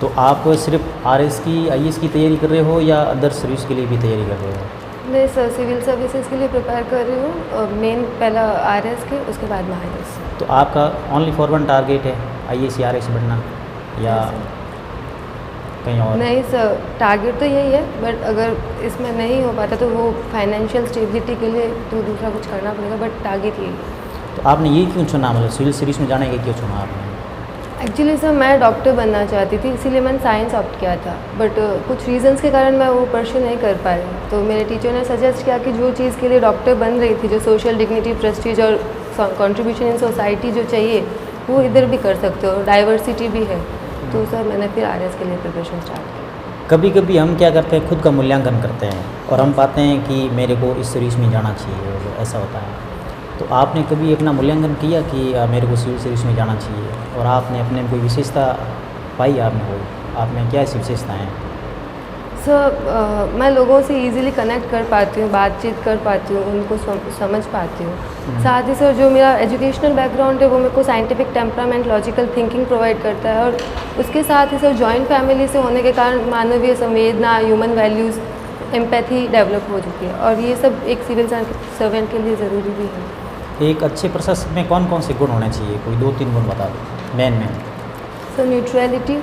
तो आप सिर्फ आरएस की आईएएस की तैयारी कर रहे हो या अदर सर्विस के लिए भी तैयारी कर रहे हो? मैं सर सिविल सर्विसेज के लिए प्रिपेयर कर रही हूँ, मेन पहला आरएस के, उसके बाद में आईएएस। तो आपका ओनली फॉर वन टारगेट है आईएएस या आरएस बनना या कहीं और? नहीं सर, टारगेट तो यही है, बट अगर इसमें नहीं हो पाता तो वो फाइनेंशियल स्टेबिलिटी के लिए तो दूसरा कुछ करना पड़ेगा, बट टारगेट यही है। तो आपने ये क्यों चुना, मतलब सिविल सर्विस में जाने के क्यों चुना आपने? एक्चुअली सर मैं डॉक्टर बनना चाहती थी, इसीलिए मैंने साइंस ऑप्ट किया था, बट कुछ रीजंस के कारण मैं वो परस्यू नहीं कर पाई। तो मेरे टीचर ने सजेस्ट किया कि जो चीज़ के लिए डॉक्टर बन रही थी, जो सोशल डिग्निटी, प्रेस्टीज और कंट्रीब्यूशन इन सोसाइटी जो चाहिए, वो इधर भी कर सकते हो, डाइवर्सिटी भी है। तो सर मैंने फिर आरएस के लिए प्रिपरेशन स्टार्ट की। कभी कभी हम क्या करते हैं, खुद का मूल्यांकन करते हैं और हम पाते हैं कि मेरे को इस सर्विस में जाना चाहिए, ऐसा होता है। तो आपने कभी अपना मूल्यांकन किया कि मेरे को सिविल सर्विस में जाना चाहिए, और आपने अपने में कोई विशेषता पाई? आप में क्या ऐसी विशेषताएँ हैं? सर मैं लोगों से इजीली कनेक्ट कर पाती हूँ, बातचीत कर पाती हूँ, उनको समझ पाती हूँ। साथ ही सर जो मेरा एजुकेशनल बैकग्राउंड है वो मेरे को scientific temperament, logical thinking provide करता है, और उसके साथ ही सर जॉइंट फैमिली से होने के कारण मानवीय संवेदना, ह्यूमन वैल्यूज़, एम्पैथी डेवलप हो चुकी है, और ये सब एक सिविल सर्वेंट के लिए ज़रूरी भी है। एक अच्छे प्रशासक में कौन कौन से गुण होने चाहिए? कोई 2-3 गुण बता दो मेन। सर न्यूट्रलिटी,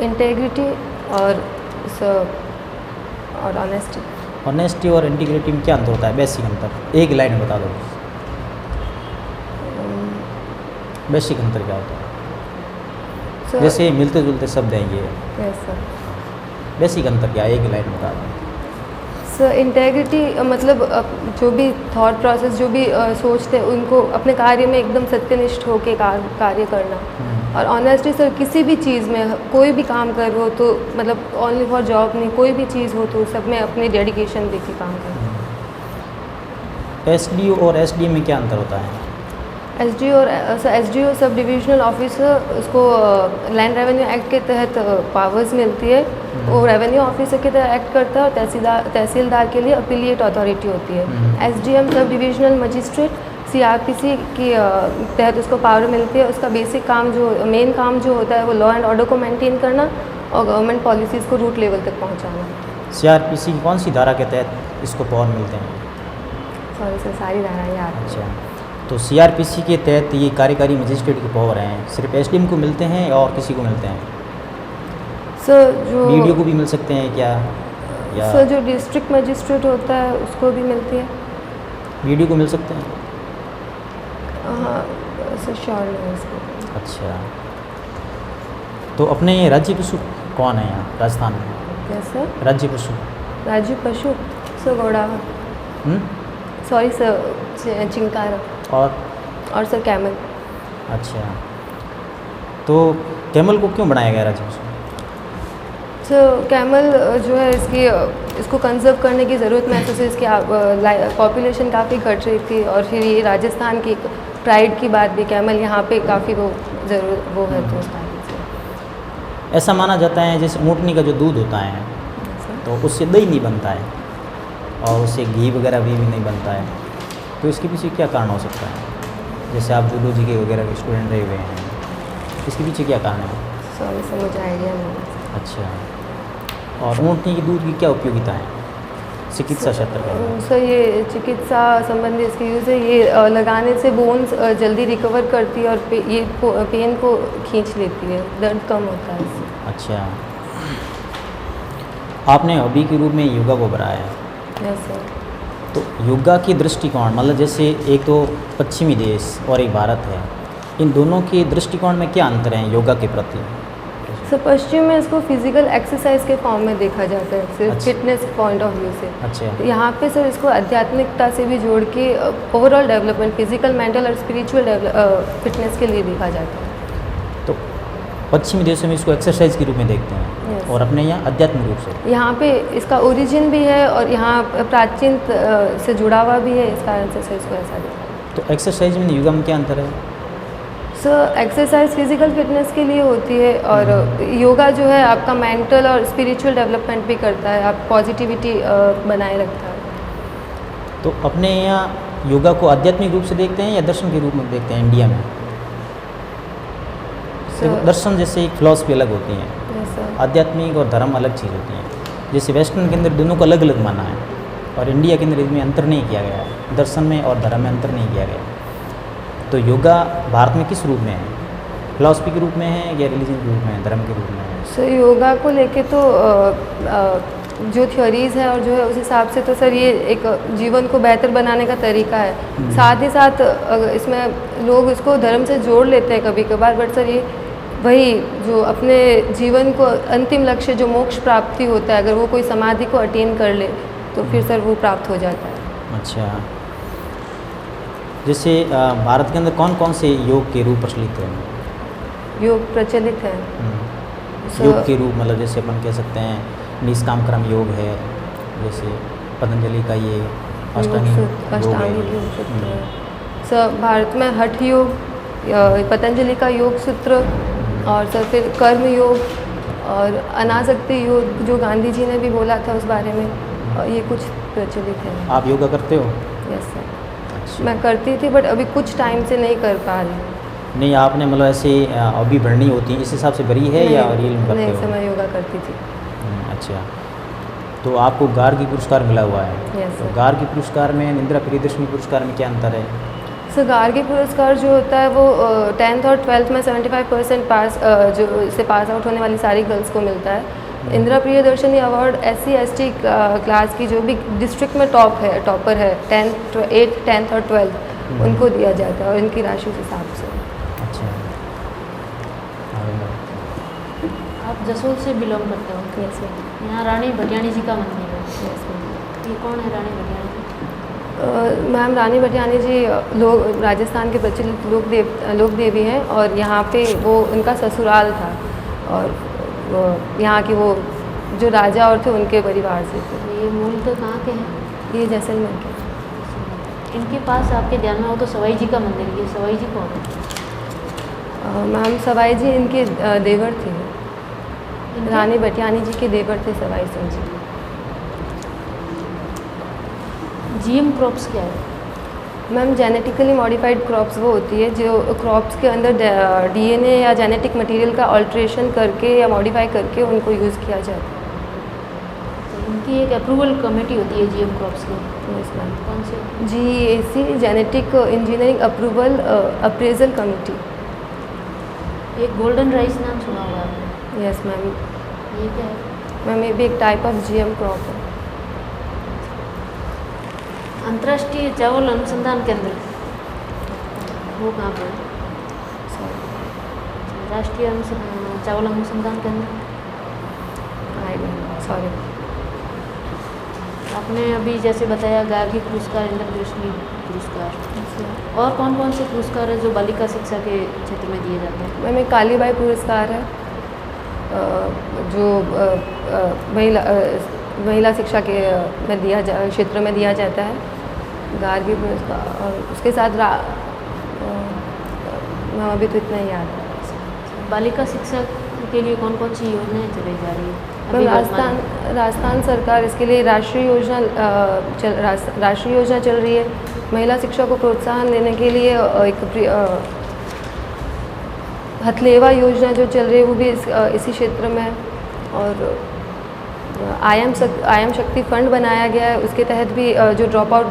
इंटेग्रिटी और ऑनेस्टी। ऑनेस्टी और इंटीग्रिटी में क्या अंतर होता है, बेसिक अंतर एक लाइन में बता दो। बेसिक अंतर क्या होता है? जैसे मिलते जुलते शब्द हैं ये, यस सर। बेसिक अंतर क्या है, एक लाइन में बता दो। सर इंटेग्रिटी मतलब जो भी थॉट प्रोसेस, जो भी सोचते हैं उनको अपने कार्य में एकदम सत्यनिष्ठ होकर कार्य करना। और ऑनेस्टी सर किसी भी चीज़ में, कोई भी काम कर रहे हो तो मतलब ओनली फॉर जॉब नहीं, कोई भी चीज़ हो तो सब में अपनी डेडिकेशन दे के काम करना। एसडीओ और एसडीएम में क्या अंतर होता है? एसडीओ सब डिविजनल ऑफिसर, उसको लैंड रेवेन्यू एक्ट के तहत पावर्स मिलती है, वो रेवेन्यू ऑफिसर के तहत एक्ट करता है, और तहसीलदार के लिए अपीलिएट अथॉरिटी होती है। SDM sub divisional magistrate CrPC की तहत उसको पावर मिलती है। उसका बेसिक काम, जो मेन काम जो होता है वो लॉ एंड ऑर्डर को मेंटेन करना और गवर्नमेंट पॉलिसीज़ को रूट लेवल तक पहुंचाना। सीआरपीसी की कौन सी धारा के तहत इसको पावर मिलते हैं? सॉरी सर, सारी धाराएँ याद हैं। अच्छा, तो सीआरपीसी के तहत ये कार्यकारी मजिस्ट्रेट की पावर हैं, सिर्फ एसडीएम को मिलते हैं और किसी को मिलते हैं? सर जो बीडीओ को भी मिल सकते हैं क्या? या सर जो डिस्ट्रिक्ट मजिस्ट्रेट होता है उसको भी मिलती है। बीडीओ को मिल सकते हैं? हाँ सर, श्योर नहीं है इसको। अच्छा, तो अपने राज्य पशु कौन है यहाँ राजस्थान में? Yes sir. राज्य पशु? राज्य पशु सर घोड़ा, सॉरी सर, चिंकारा और सर कैमल। अच्छा, तो कैमल को क्यों बनाया गया राज्य पशु? सर कैमल जो है इसको कंजर्व करने की ज़रूरत महसूस है। इसकी पॉपुलेशन काफ़ी घट रही थी, और फिर ये राजस्थान की प्राइड की बात भी, कैमल यहाँ पे काफ़ी वो है, तो उस टाइम से ऐसा माना जाता है जैसे ऊँटनी का जो दूध होता है तो उससे दही नहीं बनता है और उससे घी वगैरह भी नहीं बनता है, तो इसके पीछे क्या कारण हो सकता है? जैसे आप जूलॉजी के वगैरह स्टूडेंट रहे हुए हैं, इसके पीछे क्या कारण है? सॉरी सर, मुझे आइडिया नहीं। अच्छा, और ऊँटनी के दूध की क्या उपयोगिता है चिकित्सा क्षेत्र में? सर ये चिकित्सा संबंधी इसकी यूज़ है, ये लगाने से बोन्स जल्दी रिकवर करती है, और ये पेन को खींच लेती है, दर्द कम होता है इससे। अच्छा, आपने हॉबी के रूप में योगा को बढ़ाया है? Yes sir. तो योगा की दृष्टिकोण, मतलब जैसे एक तो पश्चिमी देश और एक भारत है, इन दोनों के दृष्टिकोण में क्या अंतर है योगा के प्रति? सर पश्चिम में इसको फिजिकल एक्सरसाइज के फॉर्म में देखा जाता है, सिर्फ अच्छा। फिटनेस पॉइंट ऑफ व्यू से। अच्छा, तो यहाँ पे सर इसको आध्यात्मिकता से भी जोड़ के ओवरऑल डेवलपमेंट, फिजिकल, मेंटल और स्पिरिचुअल फिटनेस के लिए देखा जाता है। तो पश्चिमी देशों में इसको एक्सरसाइज के रूप में देखते हैं, Yes. और अपने यहाँ आध्यात्मिक रूप से। यहाँ पे इसका ओरिजिन भी है और यहाँ प्राचीन से जुड़ा हुआ भी है, इस कारण से सर इसको ऐसा देखा है। तो एक्सरसाइज में योगा में क्या अंतर है? सर एक्सरसाइज फिजिकल फिटनेस के लिए होती है, और योगा जो है आपका मेंटल और स्पिरिचुअल डेवलपमेंट भी करता है, आप पॉजिटिविटी बनाए रखता है। तो अपने यहाँ योगा को आध्यात्मिक रूप से देखते हैं या दर्शन के रूप में देखते हैं इंडिया में? सर दर्शन जैसे एक फिलॉसफी अलग होती है, यस सर। आध्यात्मिक और धर्म अलग चीज़ होती हैं। जैसे वेस्टर्न के अंदर दोनों को अलग अलग माना है और इंडिया के अंदर इसमें अंतर नहीं किया गया है, दर्शन में और धर्म में अंतर नहीं किया गया है। तो योगा भारत में किस रूप में है? फिलॉसफी के रूप में है या रिलीजन के रूप में है, धर्म के रूप में है? सर योगा को लेके तो जो थ्योरीज़ है और जो है उस हिसाब से तो सर ये एक जीवन को बेहतर बनाने का तरीका है। साथ ही साथ इसमें लोग इसको धर्म से जोड़ लेते हैं कभी कभार, बट सर ये वही जो अपने जीवन को अंतिम लक्ष्य जो मोक्ष प्राप्ति होता है, अगर वो कोई समाधि को अटेन कर ले तो फिर सर वो प्राप्त हो जाता है। अच्छा, जैसे भारत के अंदर कौन कौन से योग के रूप प्रचलित हैं? योग प्रचलित है योग के रूप मतलब जैसे अपन कह सकते हैं निष्काम कर्म योग है, जैसे पतंजलि का ये अष्टांगिक योग सूत्र। सर भारत में हठ योग, पतंजलि का योग सूत्र और सर फिर कर्म योग और अनासक्ति योग जो गांधी जी ने भी बोला था उस बारे में, ये कुछ प्रचलित है। आप योगा करते हो? Yes sir. अच्छा। मैं करती थी बट अभी कुछ टाइम से नहीं कर पा रही। नहीं, आपने मतलब ऐसे हॉबी भरनी होती है इस हिसाब से भरी है या रियल में करते हो? नहीं सर, मैं योगा करती थी। अच्छा, तो आपको गार्गी पुरस्कार मिला हुआ है। यस तो सर। गार्गी पुरस्कार में इंदिरा प्रियदर्शनी पुरस्कार में क्या अंतर है? सर गार्गी पुरस्कार जो होता है वो 10th और 12th में 75% पास जो से पास आउट होने वाली सारी गर्ल्स को मिलता है। Indira Priyadarshini award SC ST class की जो भी डिस्ट्रिक्ट में टॉपर है 10th और 12th उनको दिया जाता है और इनकी राशि के हिसाब से। अच्छा, आप जसोल से बिलोंग करते हो? Yes ma'am. यहाँ रानी भटियाणी जी का मंदिर है। Yes ma'am. ये कौन है रानी भटियाणी जी? मैम रानी भटियाणी जी लोग राजस्थान के प्रचलित लोक देवी हैं और यहाँ पे वो उनका ससुराल था और यहाँ की वो जो राजा और थे उनके परिवार से थे। ये मूलतः कहाँ के हैं? ये जैसलमेर के। इनके पास आपके ध्यान में हो तो सवाई जी का मंदिर, ये सवाई जी कौन है? मैम सवाई जी इनके देवर थे। रानी भटियाणी जी के देवर थे सवाई सिंह जी। GM क्रॉप्स क्या है? मैम जेनेटिकली मॉडिफाइड क्रॉप्स वो होती है जो क्रॉप्स के अंदर DNA या जेनेटिक मटेरियल का अल्ट्रेशन करके या मॉडिफाई करके उनको यूज़ किया जाता है। तो इनकी एक अप्रूवल कमेटी होती है GM क्रॉप्स की। Yes ma'am. कौन से? GAC genetic engineering approval appraisal committee. एक गोल्डन राइस नाम सुना हुआ है? Yes ma'am. ये क्या है? मैम ये भी एक टाइप ऑफ GM क्रॉप है। अंतर्राष्ट्रीय चावल अनुसंधान केंद्र वो कहाँ पर है? राष्ट्रीय चावल अनुसंधान केंद्र। सॉरी। आपने अभी जैसे बताया गार्गी पुरस्कार, इंदिरा प्रियदर्शनी पुरस्कार, और कौन कौन से पुरस्कार है जो बालिका शिक्षा के क्षेत्र में दिए जाते हैं? मैम एक कालीबाई पुरस्कार है जो महिला शिक्षा के में क्षेत्र में दिया जाता है। गार्गी पुरस्कार और उसके साथ मैम अभी तो इतना ही याद है। बालिका शिक्षा के लिए कौन कौन सी योजनाएं चलाई जा रही है? मैम राजस्थान सरकार इसके लिए राष्ट्रीय योजना चल रही है। महिला शिक्षा को प्रोत्साहन देने के लिए एक हथलेवा योजना जो चल रही है वो भी इसी क्षेत्र में है और आयम शक्ति फंड बनाया गया है। उसके तहत भी जो ड्रॉप आउट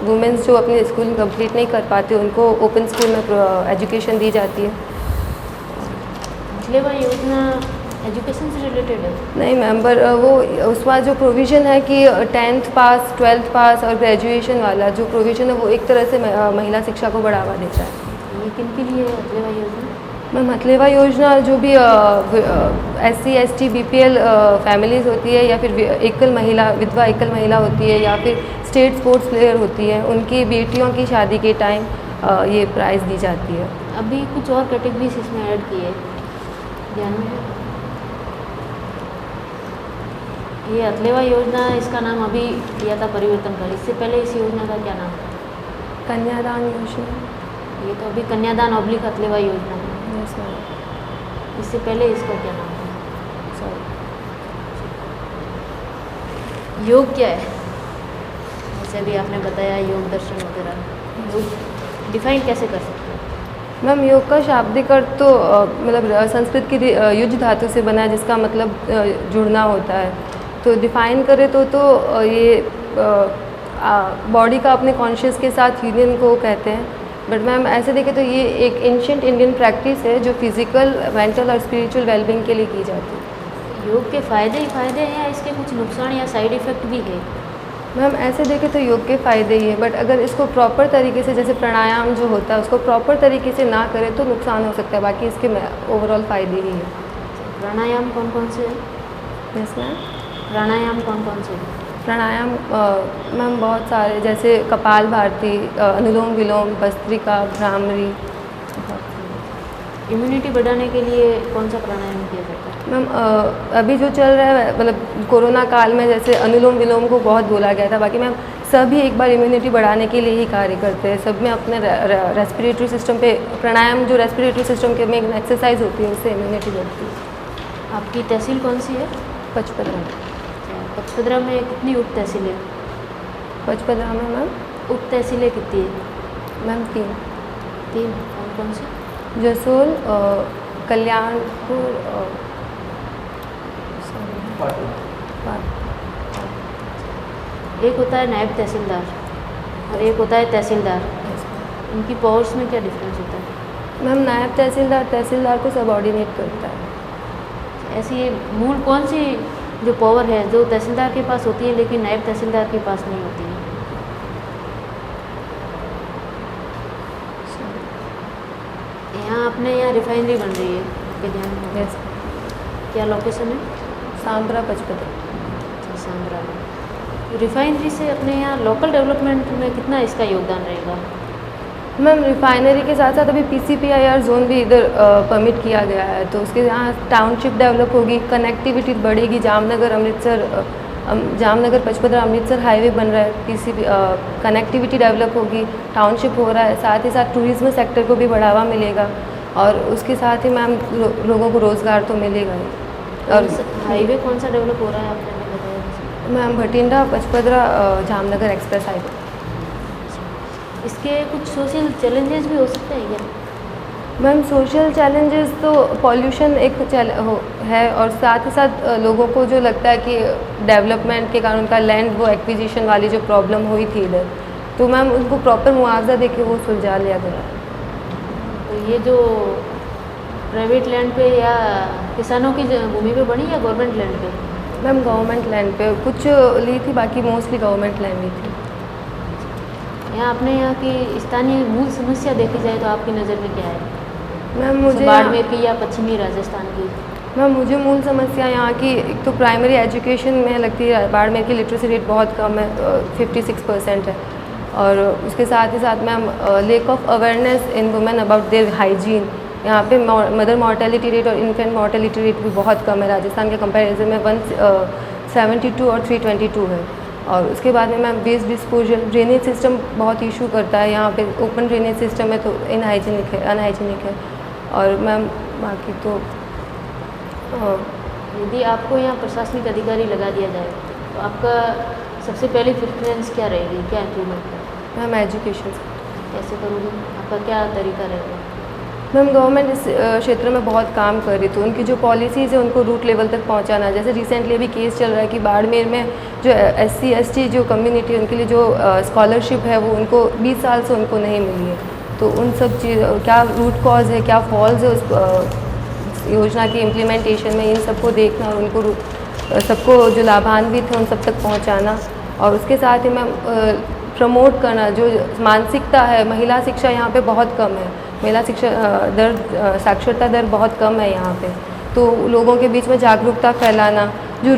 वुमेंस जो अपने स्कूल कंप्लीट नहीं कर पाते उनको ओपन स्कूल में एजुकेशन दी जाती है। हथलेवा योजना एजुकेशन से रिलेटेड है? नहीं मैम, पर वो उसका जो प्रोविज़न है कि 10th पास 12th पास और ग्रेजुएशन वाला जो प्रोविज़न है वो एक तरह से महिला शिक्षा को बढ़ावा देता है। ये किन के लिए हथलेवा योजना? मैम हथलेवा योजना जो भी SC ST BPL फैमिलीज़ होती है या फिर विधवा एकल महिला होती है या फिर स्टेट स्पोर्ट्स प्लेयर होती है, उनकी बेटियों की शादी के टाइम ये प्राइज़ दी जाती है। अभी कुछ और कैटेगरीज इसमें ऐड की है, ध्यान में है? ये हथलेवा योजना, इसका नाम अभी दिया था परिवर्तन कर, इससे पहले इस योजना का क्या नाम था? कन्यादान योजना। ये तो अभी कन्यादान ऑब्लिक हथलेवा योजना है। Yes ma'am. इससे पहले इसका क्या नाम था? सॉरी। योग क्या है? जैसे अभी आपने बताया योग दर्शन वगैरह, योग डिफाइन कैसे कर सकते हैं? मैम योग का शाब्दिक अर्थ तो मतलब संस्कृत की युज धातु से बना है, जिसका मतलब जुड़ना होता है। तो डिफाइन करें तो ये बॉडी का अपने कॉन्शियस के साथ यूनियन को कहते हैं। बट मैम ऐसे देखें तो ये एक एंशिएंट इंडियन प्रैक्टिस है जो फिजिकल, मेंटल और स्पिरिचुअल वेलबींग के लिए की जाती है। योग के फ़ायदे ही फ़ायदे हैं या इसके कुछ नुकसान या साइड इफ़ेक्ट भी है? मैम ऐसे देखें तो योग के फ़ायदे ही है, बट अगर इसको प्रॉपर तरीके से, जैसे प्राणायाम जो होता है उसको प्रॉपर तरीके से ना करें तो नुकसान हो सकता है, बाकी इसके ओवरऑल फ़ायदे ही है। प्राणायाम कौन कौन से हैं? Yes ma'am. प्राणायाम कौन कौन से हैं? प्राणायाम मैम बहुत सारे, जैसे कपाल भारती, अनुलोम विलोम, भस्त्रिका, भ्रामरी। इम्यूनिटी बढ़ाने के लिए कौन सा प्राणायाम किया जाता है? मैम अभी जो चल रहा है, मतलब कोरोना काल में जैसे अनुलोम विलोम को बहुत बोला गया था, बाकी मैम सभी एक बार इम्यूनिटी बढ़ाने के लिए ही कार्य करते हैं। सब में अपने रेस्पिरेटरी सिस्टम पे प्राणायाम, जो रेस्पिरेटरी सिस्टम के में एक्सरसाइज होती है, उससे इम्यूनिटी बढ़ती है। आपकी तहसील कौन सी है? पचपदरा। पचपदरा में कितनी उप तहसीलें? पचपदरा में मैम उप तहसीलें कितनी है? मैम 3। 3। कौन कौन सी? जसोल, कल्याणपुर, एक होता है नायब तहसीलदार और एक होता है तहसीलदार, इनकी पावर्स में क्या डिफरेंस होता है? मैम नायब तहसीलदार तहसीलदार को सबऑर्डिनेट करता है। ऐसी ये मूल कौन सी जो पावर है जो तहसीलदार के पास होती है लेकिन नायब तहसीलदार के पास नहीं होती है? यहाँ अपने यहाँ रिफाइनरी बन रही है आपके ध्यान में? यस। क्या लोकेशन है? सांबरा, पचपदरा। अच्छा, सांबरा में। रिफाइनरी से अपने यहाँ लोकल डेवलपमेंट में कितना इसका योगदान रहेगा? मैम रिफाइनरी के साथ साथ अभी PCPIR जोन भी इधर परमिट किया गया है, तो उसके यहाँ टाउनशिप डेवलप होगी, कनेक्टिविटी बढ़ेगी। जामनगर अमृतसर, जामनगर पचपदरा अमृतसर हाईवे बन रहा है, कनेक्टिविटी डेवलप होगी, टाउनशिप हो रहा है, साथ ही साथ टूरिज्म सेक्टर को भी बढ़ावा मिलेगा और उसके साथ ही मैम लोगों को रोज़गार तो मिलेगा ही। और हाईवे कौन सा डेवलप हो रहा है आपने हमें बताया? Ma'am Bathinda Pachpadra Jamnagar express highway. इसके कुछ सोशल चैलेंजेस भी हो सकते हैं क्या? मैम सोशल चैलेंजेस तो पॉल्यूशन एक है, और साथ ही साथ लोगों को जो लगता है कि डेवलपमेंट के कारण उनका लैंड वो एक्विजिशन वाली जो प्रॉब्लम हुई थी इधर, तो मैम उनको प्रॉपर मुआवजा देके वो सुलझा लिया गया। तो ये जो प्राइवेट लैंड पे या किसानों की भूमि पे बनी या गवर्नमेंट लैंड पे? मैम गवर्नमेंट लैंड पे कुछ ली थी, बाकी मोस्टली गवर्नमेंट लैंड ही थी। यहाँ अपने यहाँ की स्थानीय मूल समस्या देखी जाए तो आपकी नज़र में क्या है? मैम मुझे बाड़मेर की या पश्चिमी राजस्थान की? मैम मुझे मूल समस्या यहाँ की एक तो प्राइमरी एजुकेशन में लगती है। बाड़मेर की लिटरेसी रेट बहुत कम है, 56% है, और उसके साथ ही साथ ma'am lake of awareness in women about their hygiene. यहाँ पे मदर मॉर्टेलिटी रेट और इन्फेंट मॉर्टेलिटी रेट भी बहुत कम है, राजस्थान के कंपैरिजन में 172 और 322 है। और उसके बाद में ma'am waste disposal, drainage system बहुत इशू करता है यहाँ पे। ओपन ड्रेनेज सिस्टम है तो अनहाइजीनिक है। और मैम बाकी तो यदि आपको यहाँ प्रशासनिक अधिकारी लगा दिया जाए तो आपका सबसे पहली प्रेफरेंस क्या रहेगी, क्या इम्प्रूवमेंट है? Ma'am education. कैसे करोगे, आपका क्या तरीका रहेगा? मैम गवर्नमेंट इस क्षेत्र में बहुत काम कर रही, तो उनकी जो पॉलिसीज़ है उनको रूट लेवल तक पहुंचाना। जैसे रिसेंटली अभी केस चल रहा है कि बाड़मेर में जो SC ST जो कम्युनिटी है उनके लिए जो स्कॉलरशिप है वो उनको 20 साल से उनको नहीं मिली है। तो उन सब चीज़, क्या रूट कॉज है, क्या फॉल्स है उस योजना की इम्प्लीमेंटेशन में, इन सबको देखना और उनको सबको जो लाभान्वित है उन सब तक पहुँचाना। और उसके साथ ही मैम प्रमोट करना जो मानसिकता है। महिला शिक्षा यहाँ पे बहुत कम है, महिला शिक्षा दर, साक्षरता दर बहुत कम है यहाँ पे, तो लोगों के बीच में जागरूकता फैलाना। जो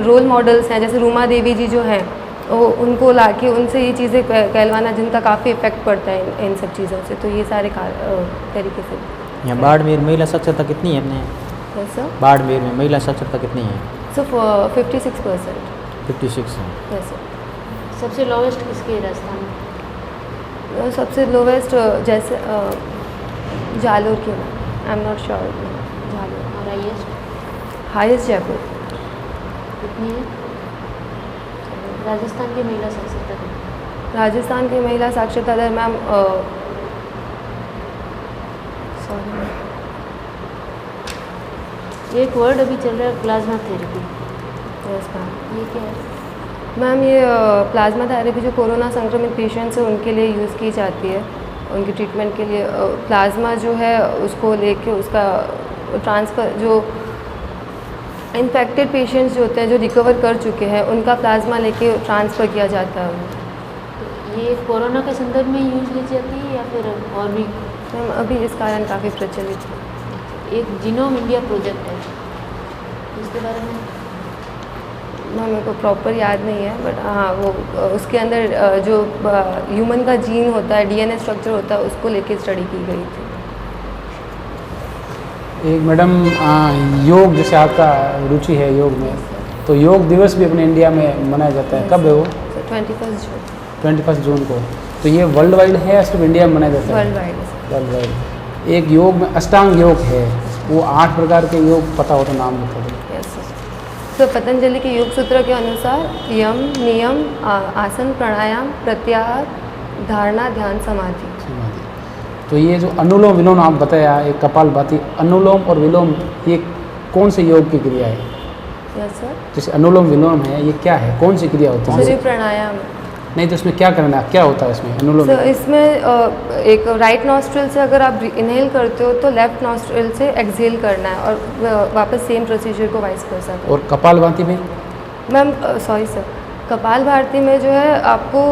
रोल मॉडल्स हैं जैसे रूमा देवी जी जो हैं, वो उनको लाके उनसे ये चीज़ें कहलवाना जिनका काफ़ी इफेक्ट पड़ता है इन सब चीज़ों से। तो ये सारे तरीके से। यहाँ बाड़मेर महिला साक्षरता कितनी है अपने? यस बाड़मेर में महिला साक्षरता कितनी है? सर 56%। 56 है। Yes sir. सबसे लोवेस्ट किसकी है राजस्थान में? सबसे लोवेस्ट जैसे जालोर की है, I am not sure. Jalore. और हाईएस्ट जयपुर। कितनी है राजस्थान की महिला साक्षरता दर? राजस्थान की महिला साक्षरता दर मैम एक वर्ड अभी चल रहा है प्लाज्मा थेरेपी, यस मैम। ये क्या है? मैम ये प्लाज्मा थेरेपी जो कोरोना संक्रमित पेशेंट्स हैं उनके लिए यूज़ की जाती है, उनके ट्रीटमेंट के लिए। प्लाज्मा जो है उसको लेके उसका ट्रांसफ़र, जो इन्फेक्टेड पेशेंट्स जो होते हैं जो रिकवर कर चुके हैं उनका प्लाज्मा लेके ट्रांसफ़र किया जाता है उन्हें। तो ये कोरोना के संदर्भ में यूज ली जाती है या फिर और भी? मैम अभी इस कारण काफ़ी प्रचलित है। एक जीनोम इंडिया प्रोजेक्ट है, इसके बारे में? मैम मेरे को प्रॉपर याद नहीं है, बट हाँ वो उसके अंदर जो ह्यूमन का जीन होता है, डीएनए स्ट्रक्चर होता है, उसको लेके स्टडी की गई थी। एक मैडम योग, जैसे आपका रुचि है योग में, तो योग दिवस भी अपने इंडिया में मनाया जाता है, कब है वो? 21 जून। 21 जून को। तो ये वर्ल्ड वाइड है या सिर्फ इंडिया में मनाया जाता है? World wide. World wide. एक योग में अष्टांग योग है, वो 8 प्रकार के योग, पता हो तो नाम बता दो। Yes sir. तो पतंजलि के योग सूत्र के अनुसार यम, नियम, आसन, प्राणायाम, प्रत्याहार, धारणा, ध्यान, समाधि। समाधि। तो ये जो अनुलोम विलोम आप बताया, एक कपालभाति, अनुलोम और विलोम, ये कौन से योग की क्रिया है? Yes sir. जैसे अनुलोम विलोम है, ये क्या है, कौन सी क्रिया होती है? सूर्य प्राणायाम। नहीं तो इसमें क्या करना है, क्या होता है इसमें अनुलोम? तो इसमें एक राइट नॉस्ट्रिल से अगर आप इनहेल करते हो तो लेफ्ट नॉस्ट्रिल से एक्सहेल करना है, और वापस सेम प्रोसीजर को वाइस वर्सा करना है। और कपालभाति में? मैम सॉरी सर, कपालभाति में जो है आपको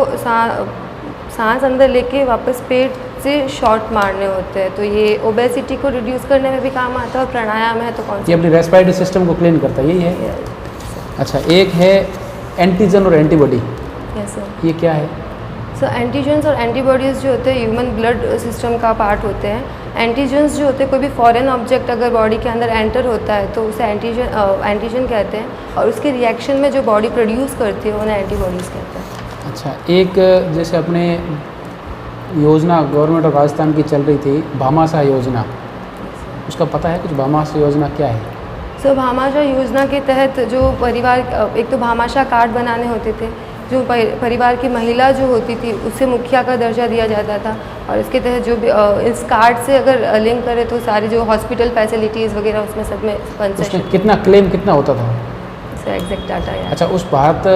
सांस अंदर लेके वापस पेट से शॉट मारने होते हैं, तो ये ओबेसिटी को रिड्यूस करने में भी काम आता है। और प्राणायाम है तो कौन ये अपनी रेस्पिरेटरी सिस्टम को क्लीन करता है, यही है? अच्छा, एक है एंटीजन और एंटीबॉडी, यस सर। ये क्या है? सो एंटीजेंस और एंटीबॉडीज़ जो होते हैं ह्यूमन ब्लड सिस्टम का पार्ट होते हैं। एंटीजेंस जो होते हैं, कोई भी फॉरेन ऑब्जेक्ट अगर बॉडी के अंदर एंटर होता है तो उसे एंटीजन कहते हैं, और उसके रिएक्शन में जो बॉडी प्रोड्यूस करती है उन्हें एंटीबॉडीज़ कहते हैं। अच्छा, एक जैसे अपने योजना गवर्नमेंट ऑफ राजस्थान की चल रही थी, भामाशाह योजना, उसका पता है कुछ? भामाशाह योजना क्या है? सो भामाशाह योजना के तहत जो परिवार, एक तो भामाशाह कार्ड बनाने होते थे, जो परिवार की महिला जो होती थी उससे मुखिया का दर्जा दिया जाता था, और इसके तहत जो भी इस कार्ड से अगर लिंक करें तो सारी जो हॉस्पिटल फैसिलिटीज़ वगैरह उसमें सब में उसमें कंसेशन। कितना क्लेम कितना होता था? एग्जैक्ट डाटा यार। अच्छा, उस भारत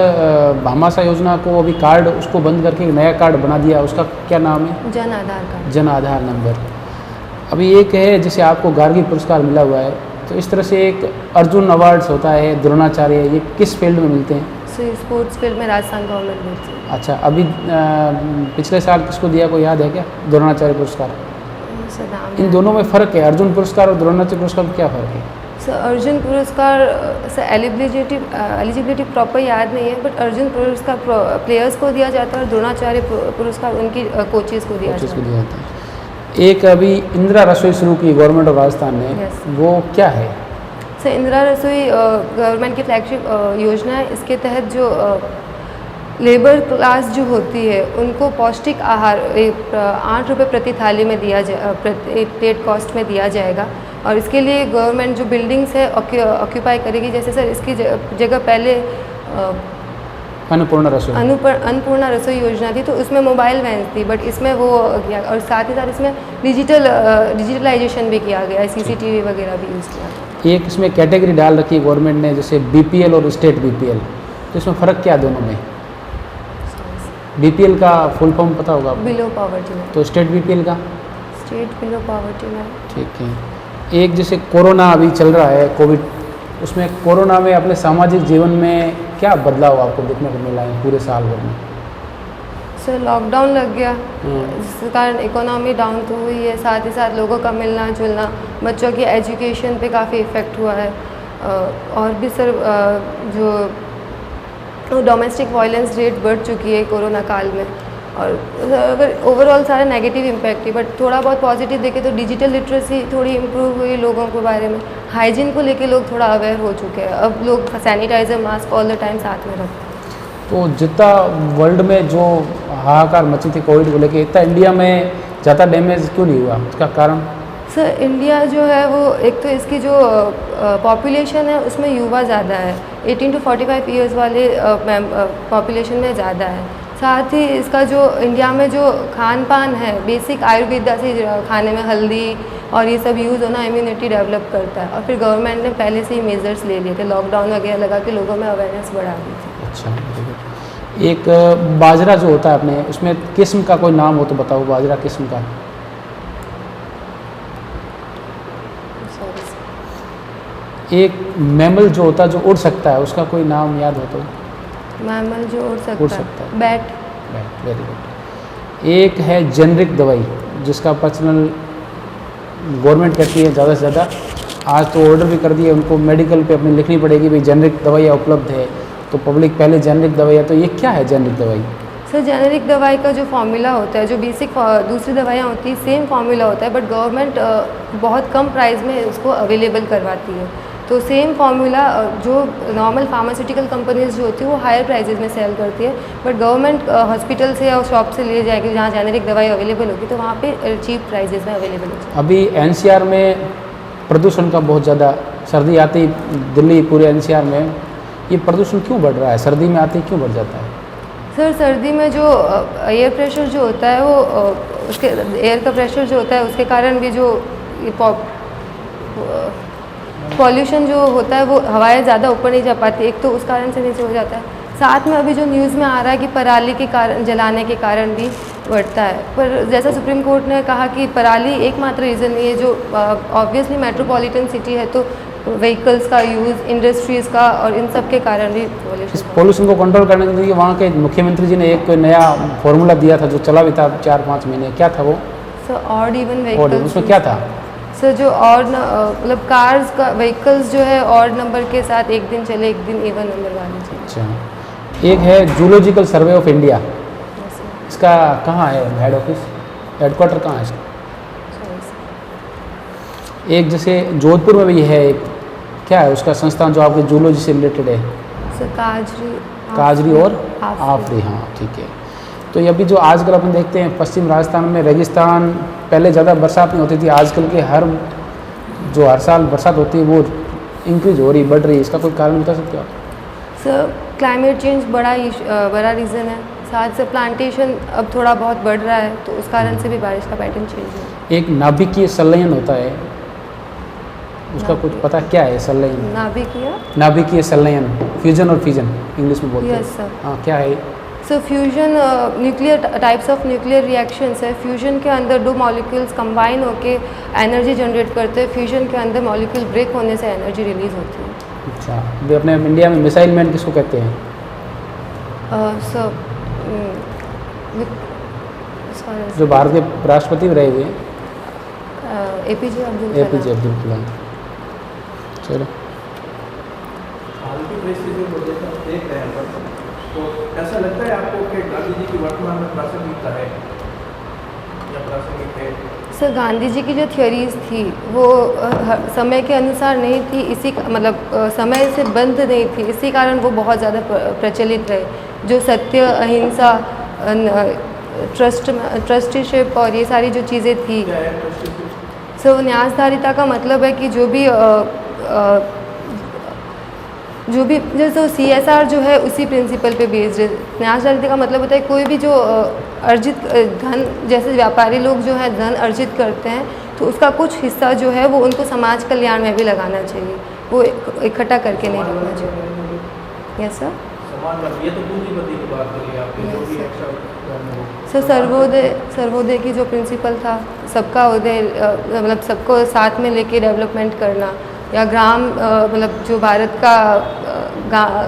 भामाशाह योजना को अभी कार्ड उसको बंद करके एक नया कार्ड बना दिया, उसका क्या नाम है? जन आधार कार्ड। जन आधार नंबर। अभी एक है, जैसे आपको गार्गी पुरस्कार मिला हुआ है, तो इस तरह से एक अर्जुन अवार्ड्स होता है, द्रोणाचार्य, ये किस फील्ड में मिलते हैं? सो स्पोर्ट्स फील्ड में राजस्थान गवर्नमेंट देती है। अच्छा, अभी पिछले साल किसको दिया, को याद है क्या? द्रोणाचार्य पुरस्कार। सर नाम इन दोनों में फ़र्क है, अर्जुन पुरस्कार और द्रोणाचार्य पुरस्कार में क्या फ़र्क है? सर अर्जुन पुरस्कार से एलिजिबिलिटी प्रॉपर याद नहीं है, बट अर्जुन पुरस्कार प्लेयर्स को दिया जाता है और द्रोणाचार्य पुरस्कार उनकी कोचेस को दिया कोचेस को जाता है। दिया जाता है। एक अभी इंदिरा रसोई शुरू की गवर्नमेंट ऑफ राजस्थान ने, Yes. वो क्या है? सर इंदिरा रसोई गवर्नमेंट की फ्लैगशिप योजना है। इसके तहत जो लेबर क्लास जो होती है उनको पौष्टिक आहार 8 रुपये प्रति थाली में दिया प्रति प्लेट कॉस्ट में दिया जाएगा, और इसके लिए गवर्नमेंट जो बिल्डिंग्स है ऑक्यूपाई करेगी। जैसे सर इसकी जगह पहले अन्नपूर्णा रसोई अन्नपूर्णा रसोई योजना थी, तो उसमें मोबाइल वैन थी, बट इसमें वो किया, और साथ ही साथ इसमें डिजिटलाइजेशन भी किया गया है, सीसीटीवी वगैरह भी यूज़ किया गया। एक इसमें कैटेगरी डाल रखी है गवर्नमेंट ने, जैसे बीपीएल और स्टेट बीपीएल, तो इसमें फ़र्क क्या है दोनों में? बीपीएल का फुल फॉर्म पता होगा आपको? Below poverty line. तो स्टेट बीपीएल का? State below poverty line. ठीक है। एक जैसे कोरोना अभी चल रहा है, कोविड, उसमें कोरोना में अपने सामाजिक जीवन में क्या बदलाव आपको देखने को मिला है पूरे साल भर में? सर लॉकडाउन लग गया, जिसके कारण इकोनॉमी डाउन तो हुई है, साथ ही साथ लोगों का मिलना जुलना, बच्चों की एजुकेशन पे काफ़ी इफ़ेक्ट हुआ है, और भी सर जो डोमेस्टिक वायलेंस रेट बढ़ चुकी है कोरोना काल में, और अगर ओवरऑल सारा नेगेटिव इम्पैक्ट ही, बट थोड़ा बहुत पॉजिटिव देखें तो डिजिटल लिटरेसी थोड़ी इम्प्रूव हुई लोगों के बारे में, हाइजीन को लेके लोग थोड़ा अवेयर हो चुके हैं, अब लोग sanitizer mask all the time साथ में रखते हैं। तो जितना वर्ल्ड में जो हाहाकार मची थी कोविड को लेके, इतना इंडिया में ज़्यादा डैमेज क्यों नहीं हुआ, उसका कारण? सर इंडिया जो है वो, एक तो इसकी जो पॉपुलेशन है उसमें युवा ज़्यादा है, 18 to 45 ईयर्स वाले पॉपुलेशन में ज़्यादा है। साथ ही इसका जो इंडिया में जो खान पान है बेसिक आयुर्वेदा से खाने में हल्दी, और ये सब यूज़ होना इम्यूनिटी डेवलप करता है। और फिर गवर्नमेंट ने पहले से ही मेजर्स ले लिए थे, लॉकडाउन वगैरह लगा के लोगों में अवेयरनेस बढ़ा दी थी। अच्छा, ठीक है। एक बाजरा जो होता है अपने, उसमें किस्म का कोई नाम हो तो बताओ, बाजरा किस्म का। एक मैमल जो होता है जो उड़ सकता है, उसका कोई नाम याद हो तो? मैमल जो उड़ उड़ सकता सकता है, है। बैट। Very good. एक है जेनरिक दवाई, जिसका पर्सनल गवर्नमेंट कहती है ज़्यादा से ज़्यादा, आज तो ऑर्डर भी कर दिए उनको, मेडिकल पे अपनी लिखनी पड़ेगी भाई जेनरिक दवाइयाँ उपलब्ध है, तो पब्लिक पहले जेनरिक दवाइयाँ, तो ये क्या है जेनरिक दवाई? सर जेनेरिक दवाई का जो फॉर्मूला होता है, जो बेसिक दूसरी दवाइयाँ होती है सेम फॉर्मूला होता है, बट गवर्नमेंट बहुत कम प्राइस में उसको अवेलेबल करवाती है। तो सेम फार्मूला जो नॉर्मल फार्मास्यूटिकल कंपनीज जो होती है वो हायर प्राइजेज में सेल करती है, बट गवर्नमेंट हॉस्पिटल से या शॉप से ले जाएगी जहाँ जेनेरिक दवाई अवेलेबल होगी, तो वहाँ पे चीप प्राइजेज में अवेलेबल होगी। अभी एनसीआर में प्रदूषण का बहुत ज़्यादा, सर्दी आती दिल्ली पूरे एनसीआर में, ये प्रदूषण क्यों बढ़ रहा है? सर्दी में आती क्यों बढ़ जाता है? सर सर्दी में जो एयर प्रेशर जो होता है वो उसके एयर का प्रेशर जो होता है उसके कारण भी जो पॉल्यूशन जो होता है वो हवाएं ज़्यादा ऊपर नहीं जा पाती, एक तो उस कारण से नीचे हो जाता है। साथ में अभी जो न्यूज़ में आ रहा है कि पराली के कारण जलाने के कारण भी बढ़ता है, पर जैसा सुप्रीम कोर्ट ने कहा कि पराली एकमात्र रीज़न नहीं है, जो ऑब्वियसली मेट्रोपॉलिटन सिटी है तो व्हीकल्स का यूज़, इंडस्ट्रीज़ का और इन सब के कारण भी इस पोल्यूशन को कंट्रोल करने के लिए वहाँ के मुख्यमंत्री जी ने एक कोई नया फॉर्मूला दिया था जो चला भी था 4-5 महीने, क्या था वो? सर ऑड इवन और व्हीकल्स। उसमें क्या था? सर जो ऑड मतलब कार्स का व्हीकल्स जो है ऑड नंबर के साथ एक दिन चले, एक दिन इवन नंबर वाले चले। अच्छा, एक है जूलॉजिकल सर्वे ऑफ इंडिया, इसका कहाँ है हेड ऑफिस, हेडक्वार्टर कहाँ है इसका? एक जैसे जोधपुर में भी है एक, क्या है उसका संस्थान जो आपके जूलॉजी से रिलेटेड है? सर काजरी और आफरी। आफरी, हाँ ठीक है। तो ये अभी जो आजकल अपन देखते हैं पश्चिम राजस्थान में रेगिस्तान, पहले ज़्यादा बरसात नहीं होती थी, आजकल के हर साल बरसात होती है वो इंक्रीज हो रही, बढ़ रही है, इसका कोई कारण बता सकते हो आप? सर क्लाइमेट चेंज बड़ा रीज़न है, साथ से प्लांटेशन अब थोड़ा बहुत बढ़ रहा है तो उस कारण से भी बारिश का पैटर्न चेंज है। एक नाभिकीय संलयन होता है, उसका कुछ पता क्या है? संलयन, नाभिकीय संलयन, फ्यूजन और फिजन इंग्लिश में बोलते हैं। Yes sir. हाँ, क्या है? So fusion nuclear types of nuclear reactions है। फ्यूजन के अंदर दो मॉलिक्यूल्स कंबाइन होके एनर्जी जनरेट करते हैं, फ्यूजन के अंदर मॉलिक्यूल ब्रेक होने से एनर्जी रिलीज होती है। अच्छा, अभी अपने इंडिया में मिसाइल मैन किसको कहते हैं? जो भारत के राष्ट्रपति भी रहे हुए हैं, एपीजे अब्दुल कलाम। चलो, हाल की परिस्थितियों को देख रहे हैं तो ऐसा लगता है आपको कि गांधी जी की वर्तमान में प्रासंगिकता है या प्रासंगिक है? सर गांधी जी की जो थ्योरीज थी वो समय के अनुसार नहीं थी, इसी मतलब समय से बंद नहीं थी, इसी कारण वो बहुत ज़्यादा प्रचलित रहे। जो सत्य, अहिंसा, ट्रस्टीशिप और ये सारी जो चीज़ें थी। क्या है ट्रस्टीशिप? सो न्यासधारिता का मतलब है कि जो भी जैसे CSR जो है उसी प्रिंसिपल पे बेस्ड है। न्यासधारिता का मतलब होता है कोई भी जो अर्जित धन, जैसे व्यापारी लोग जो है धन अर्जित करते हैं तो उसका कुछ हिस्सा जो है वो उनको समाज कल्याण में भी लगाना चाहिए, वो इकट्ठा करके नहीं रखना चाहिए। Yes sir. समान, ये तो पूंजीपति की बात करी आपने, जो भी एक्स्ट्रा सर सर्वोदय की जो प्रिंसिपल था, सबका उदय, मतलब सबको साथ में लेके डेवलपमेंट करना, या ग्राम मतलब जो भारत का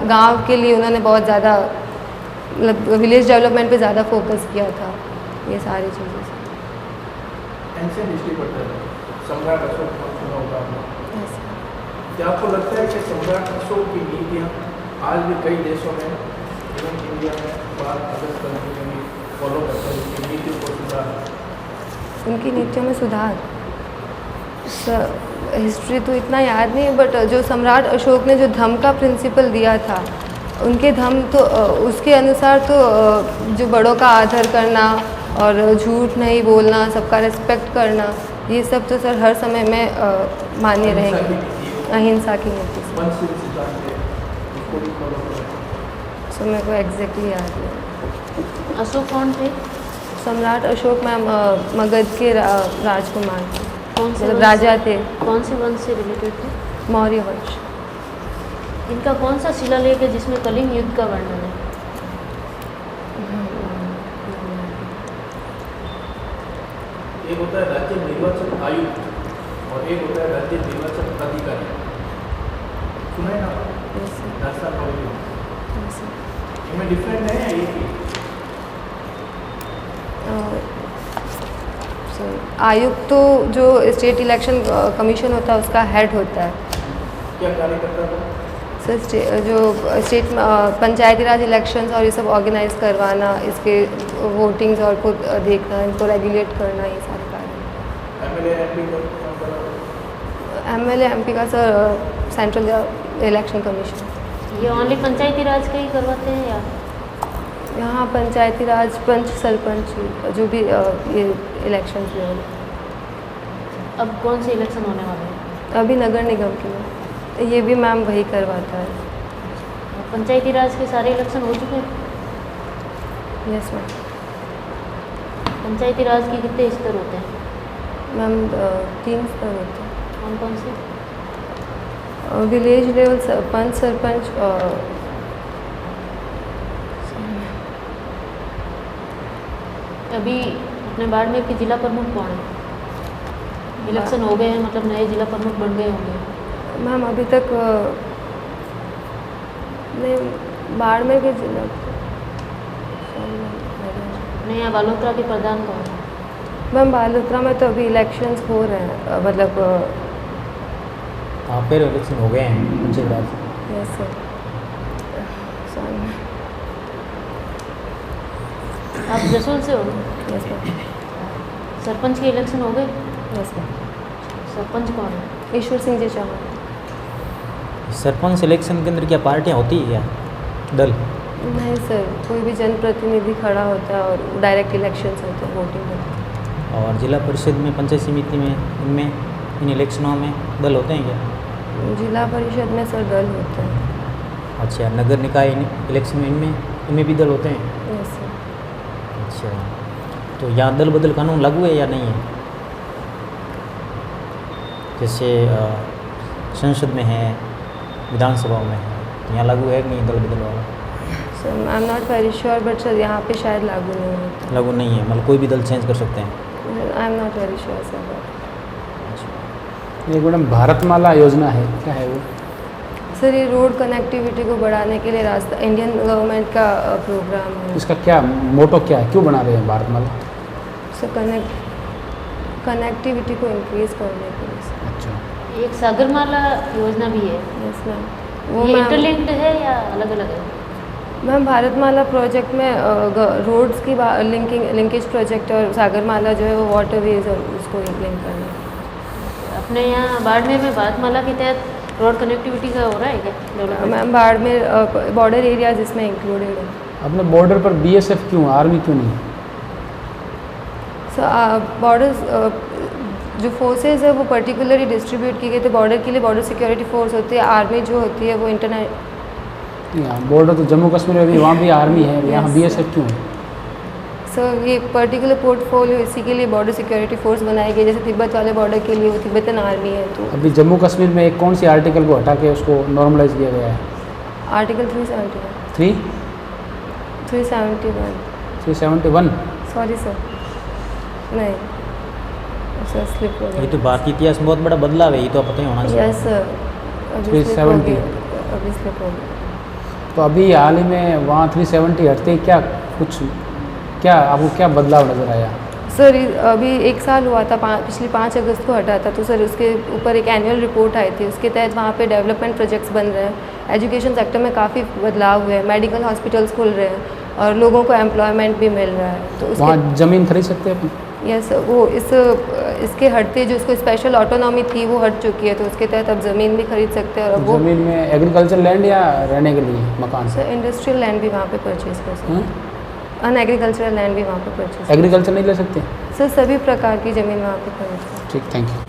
गांव के लिए उन्होंने बहुत ज़्यादा मतलब विलेज डेवलपमेंट पे ज़्यादा फोकस किया था, ये सारी चीज़ें। एंशियंट हिस्ट्री पढ़ते हैं, सम्राट अशोक को सुना होगा आपने। क्या आपको लगता है कि सम्राट अशोक की नीतियाँ आज भी कई देशों में, इवन इंडिया में, भारत अगस्त कंट्री में फॉलो करते हैं, उनकी नीतियों को सुधार? उनकी नीतियों में सुधार, सर हिस्ट्री तो इतना याद नहीं है, बट जो सम्राट अशोक ने जो धम्म का प्रिंसिपल दिया था, उनके धम्म तो उसके अनुसार तो जो बड़ों का आदर करना और झूठ नहीं बोलना, सबका रिस्पेक्ट करना, ये सब तो सर हर समय में मान्य रहेंगे। अहिंसा की नीति सो मेरे को एग्जैक्टली याद नहीं। अशोक कौन थे? सम्राट अशोक मैम मगध के राजकुमार थे। कौन से मतलब वंश राजा थे, कौन से वंश से रिलेटेड थे? मौर्य वंश। इनका कौन सा शिलालेख है जिसमें कलिंग युद्ध का वर्णन है? एक होता है राज्य निर्वाचन आयुक्त और एक होता है राज्य निर्वाचन अधिकारी। सुना है ना? राजस्थान पब्लिक इनमें डिफरेंट है या एक ही? आयुक्त तो जो स्टेट इलेक्शन कमीशन होता है उसका हेड होता है। क्या कार्य करता था? सर जो स्टेट पंचायती राज इलेक्शंस और ये सब ऑर्गेनाइज करवाना, इसके वोटिंग्स और को देखना, इनको रेगुलेट करना, ये सारे कार्य। एमएलए एमपी का एमएलए एमपी का सर सेंट्रल इलेक्शन कमीशन। ये ओनली पंचायती राज के ही करवाते हैं या? यहाँ पंचायती राज, पंच, सरपंच, जो भी ये इलेक्शन जो है। अब कौन से इलेक्शन होने वाले हैं? अभी नगर निगम के लिए ये भी मैम वही करवाता है। पंचायती राज के सारे इलेक्शन हो चुके हैं? Yes ma'am. पंचायती राज के कितने स्तर होते हैं? मैम 3 स्तर होते हैं। कौन कौन से? विलेज लेवल पंच, सरपंच और अभी अपने बाड़मेर के जिला प्रमुख कौन है? इलेक्शन हो गए हैं, मतलब नए जिला प्रमुख बन गए होंगे। मैम अभी तक नहीं, बाड़मेर के जिला नहीं, यहाँ बालोतरा के प्रधान कौन है? मैम बालोतरा में तो अभी इलेक्शंस हो रहे हैं, मतलब वहाँ पर इलेक्शन हो गए हैं panchayat raj. Yes sir. Sorry. आप जसोल से हो? Yes ma'am. सरपंच के इलेक्शन हो गए? Yes ma'am. सरपंच कौन है? ईश्वर सिंह जी चौहान। सरपंच सिलेक्शन के अंदर क्या पार्टियाँ होती है क्या, दल? नहीं सर, कोई भी जनप्रतिनिधि खड़ा होता है और डायरेक्ट इलेक्शंस होते हैं, वोटिंग होती है। और जिला परिषद में, पंचायत समिति में, इनमें इन इलेक्शनों में दल होते हैं क्या? जिला परिषद में सर दल होते हैं। अच्छा, नगर निकाय इलेक्शन में इनमें भी दल होते हैं? Yes sir. अच्छा, तो यहाँ दल बदल कानून लागू है या नहीं है? जैसे संसद में है, विधानसभा में है, तो यहाँ लागू है कि नहीं दल बदल वाला? Sir I am not very sure, but sir यहाँ पे शायद लागू नहीं होता। लागू नहीं है, मतलब कोई भी दल चेंज कर सकते हैं? I am not very sure sir. एक मैडम भारतमाला योजना है, क्या है वो? सर ये रोड कनेक्टिविटी को बढ़ाने के लिए रास्ता इंडियन गवर्नमेंट का प्रोग्राम है। इसका क्या मोटो क्या है, क्यों बना रहे हैं भारतमाला? सर कनेक्टिविटी को इंक्रीज करने के लिए सर। अच्छा, एक सागरमाला योजना भी है, यस मैम। वो मैम इंटरलिंक्ड है या अलग अलग है? मैम भारतमाला प्रोजेक्ट में रोड्स की लिंकेज प्रोजेक्ट और सागरमाला जो है वो वाटरवेज और उसको लिंक करना है। अपने यहाँ बाड़मेर में भारतमाला के तहत रोड कनेक्टिविटी का हो रहा है क्या development? Ma'am Barmer border areas इसमें इंक्लूडेड है। अपने बॉर्डर पर बीएसएफ क्यों, आर्मी क्यों नहीं? सर बॉर्डर जो फोर्सेज है वो पर्टिकुलरली डिस्ट्रीब्यूट की गई थी बॉर्डर के लिए। बॉर्डर सिक्योरिटी फोर्स होती है, आर्मी जो होती है वो यहाँ बॉर्डर तो जम्मू कश्मीर में भी, वहाँ भी आर्मी है, यहाँ Yes. बीएसएफ क्यों है? सर ये पर्टिकुलर पोर्टफोलियो इसी के लिए बॉर्डर सिक्योरिटी फोर्स बनाई गई, जैसे तिब्बत वाले बॉर्डर के लिए वो तिब्बतन आर्मी है। तो अभी जम्मू कश्मीर में एक कौन सी आर्टिकल को हटा के उसको नॉर्मलाइज किया गया है? आर्टिकल 371 371। सॉरी सर, नहीं सर स्लिप हो ये गया। तो भारतीय इतिहास में बहुत बड़ा बदलाव है, ये तो पता ही होना चाहिए। यस सर, अभी स्लिप हो 370 गया, अभी स्लिप हो गया। तो अभी हाल ही में वहाँ 370 हटते क्या क्या आपको क्या बदलाव नज़र आया? सर अभी 1 साल हुआ था, पिछली 5 अगस्त को हटा था, तो सर उसके ऊपर एक एनुअल रिपोर्ट आई थी, उसके तहत वहाँ पे डेवलपमेंट प्रोजेक्ट्स बन रहे हैं। एजुकेशन सेक्टर में काफ़ी बदलाव हुए हैं, मेडिकल हॉस्पिटल्स खुल रहे हैं और लोगों को एम्प्लॉयमेंट भी मिल रहा है। तो वहाँ ज़मीन खरीद सकते हैं अपनी? यस, वो इसके हटते जो उसको स्पेशल ऑटोनॉमी थी वो हट चुकी है, तो उसके तहत अब ज़मीन भी खरीद सकते हैं। और वो ज़मीन में एग्रीकल्चर लैंड या रहने के लिए मकान? सर इंडस्ट्रियल लैंड भी वहाँ पे परचेज कर सकते हैं, अनएग्रीकल्चरल लैंड भी वहाँ पे परचेज। एग्रीकल्चर नहीं ले सकते? सर सभी प्रकार की ज़मीन वहाँ पे खरीद सकते हैं। ठीक, थैंक यू।